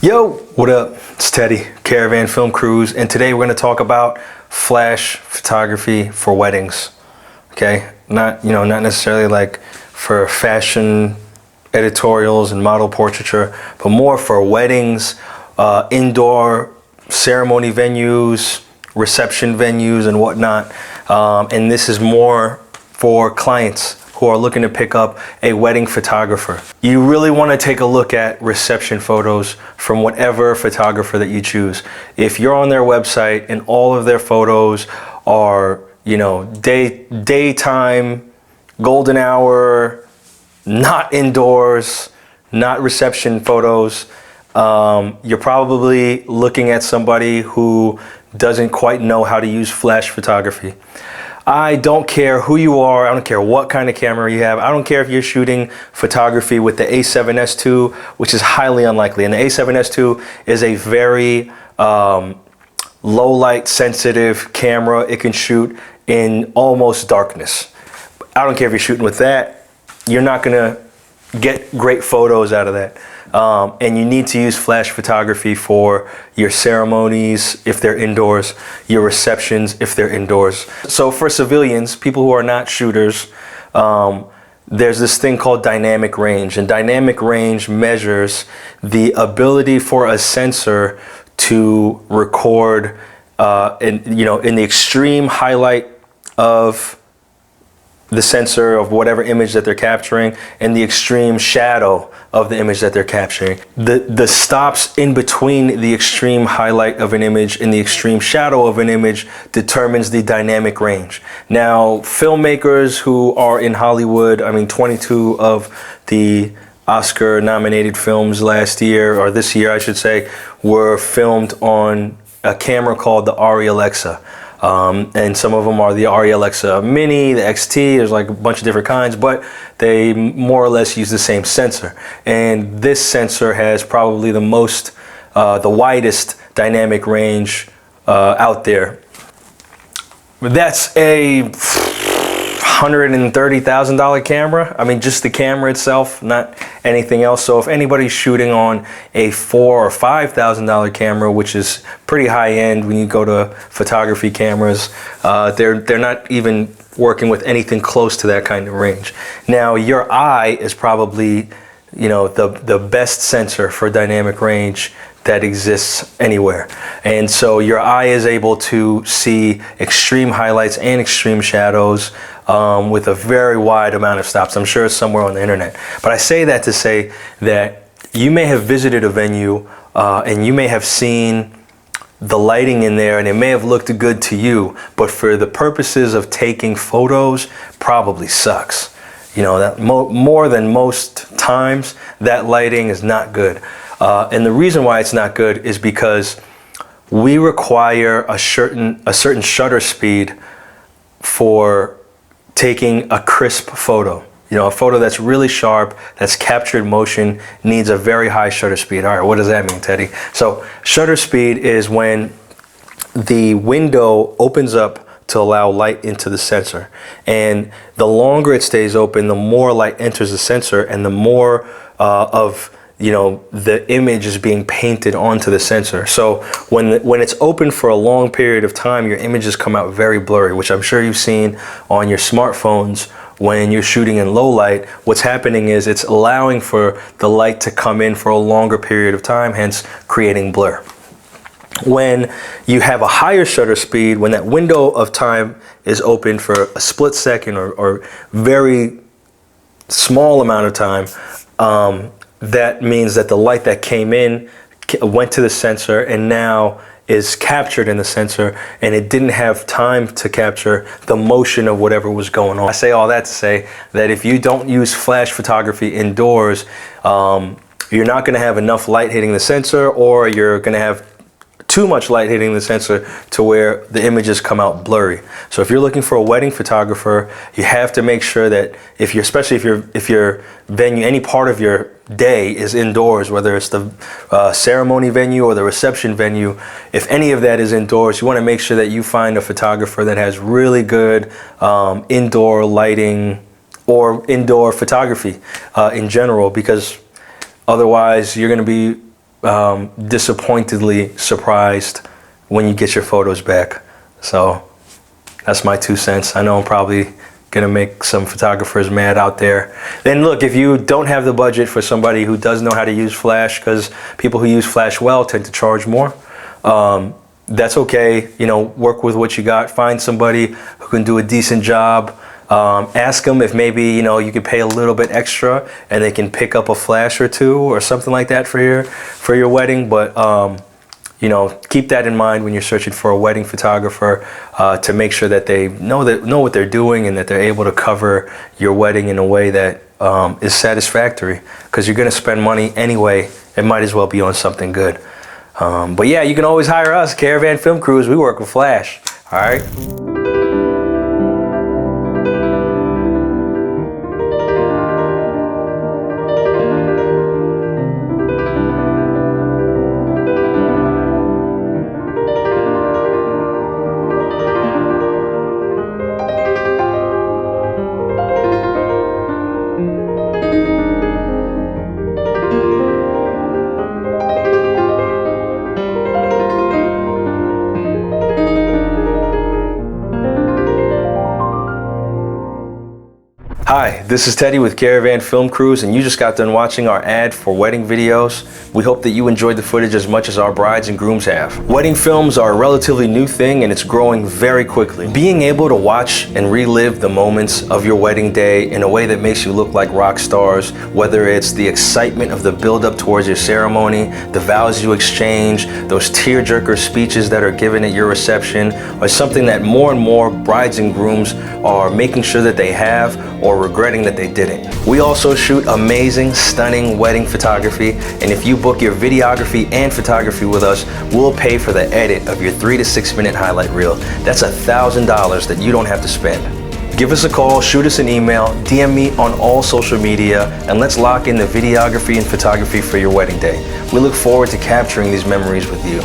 Yo, what up? It's Teddy, Caravan Film Crews, and today we're going to talk about flash photography for weddings. Okay, not necessarily like for fashion editorials and model portraiture, but more for weddings, indoor ceremony venues, reception venues, and whatnot. And this is more for clients who are looking to pick up a wedding photographer. You really want to take a look at reception photos from whatever photographer that you choose. If you're on their website and all of their photos are, daytime, golden hour, not indoors, not reception photos, you're probably looking at somebody who doesn't quite know how to use flash photography. I don't care who you are. I don't care what kind of camera you have. I don't care if you're shooting photography with the A7S II, which is highly unlikely. And the A7S II is a very low light sensitive camera. It can shoot in almost darkness. I don't care if you're shooting with that. You're not gonna get great photos out of that. And you need to use flash photography for your ceremonies if they're indoors, your receptions if they're indoors. So for civilians, people who are not shooters, there's this thing called dynamic range, and dynamic range measures the ability for a sensor to record in the extreme highlight of the sensor of whatever image that they're capturing and the extreme shadow of the image that they're capturing. The stops in between the extreme highlight of an image and the extreme shadow of an image determines the dynamic range. Now, filmmakers who are in Hollywood, 22 of the Oscar nominated films last year, or this year I should say, were filmed on a camera called the Arri Alexa. And some of them are the Arri Alexa Mini, the XT, there's like a bunch of different kinds, but they more or less use the same sensor. And this sensor has probably the widest dynamic range out there. That's a $130,000 camera. Just the camera itself, not anything else. So if anybody's shooting on a $4,000 or $5,000 camera, which is pretty high end when you go to photography cameras, they're not even working with anything close to that kind of range. Now, your eye is probably, the best sensor for dynamic range that exists anywhere. And so your eye is able to see extreme highlights and extreme shadows with a very wide amount of stops. I'm sure it's somewhere on the internet. But I say that to say that you may have visited a venue and you may have seen the lighting in there and it may have looked good to you, but for the purposes of taking photos, probably sucks. That more than most times, that lighting is not good. And the reason why it's not good is because we require a certain shutter speed for taking a crisp photo. A photo that's really sharp, that's captured motion, needs a very high shutter speed. All right, what does that mean, Teddy? So shutter speed is when the window opens up to allow light into the sensor. And the longer it stays open, the more light enters the sensor and the more of the image is being painted onto the sensor. So when it's open for a long period of time, your images come out very blurry, which I'm sure you've seen on your smartphones when you're shooting in low light. What's happening is it's allowing for the light to come in for a longer period of time, hence creating blur. When you have a higher shutter speed, when that window of time is open for a split second or very small amount of time, that means that the light that came in went to the sensor and now is captured in the sensor, and it didn't have time to capture the motion of whatever was going on. I say all that to say that if you don't use flash photography indoors, you're not going to have enough light hitting the sensor, or you're going to have too much light hitting the sensor to where the images come out blurry. So if you're looking for a wedding photographer, you have to make sure that especially if your venue, any part of your day is indoors, whether it's the ceremony venue or the reception venue, if any of that is indoors, you want to make sure that you find a photographer that has really good indoor lighting or indoor photography in general, because otherwise you're going to be disappointedly surprised when you get your photos back. So that's my 2 cents. I know I'm probably gonna make some photographers mad out there. Then look, if you don't have the budget for somebody who does know how to use Flash, because people who use Flash well tend to charge more, that's okay. You know, work with what you got. Find somebody who can do a decent job. Ask them if maybe, you know, you could pay a little bit extra and they can pick up a flash or two or something like that for your wedding. But you know, keep that in mind when you're searching for a wedding photographer, to make sure that they know what they're doing and that they're able to cover your wedding in a way that is satisfactory. Because you're gonna spend money anyway, it might as well be on something good. But yeah, you can always hire us, Caravan Film Crews. We work with Flash. All right. Hi, this is Teddy with Caravan Film Crews, and you just got done watching our ad for wedding videos. We hope that you enjoyed the footage as much as our brides and grooms have. Wedding films are a relatively new thing, and it's growing very quickly. Being able to watch and relive the moments of your wedding day in a way that makes you look like rock stars, whether it's the excitement of the build-up towards your ceremony, the vows you exchange, those tearjerker speeches that are given at your reception, or something that more and more brides and grooms are making sure that they have or regretting that they didn't. We also shoot amazing, stunning wedding photography, and if you book your videography and photography with us, we'll pay for the edit of your 3 to 6 minute highlight reel. That's $1,000 that you don't have to spend. Give us a call, shoot us an email, DM me on all social media, and let's lock in the videography and photography for your wedding day. We look forward to capturing these memories with you.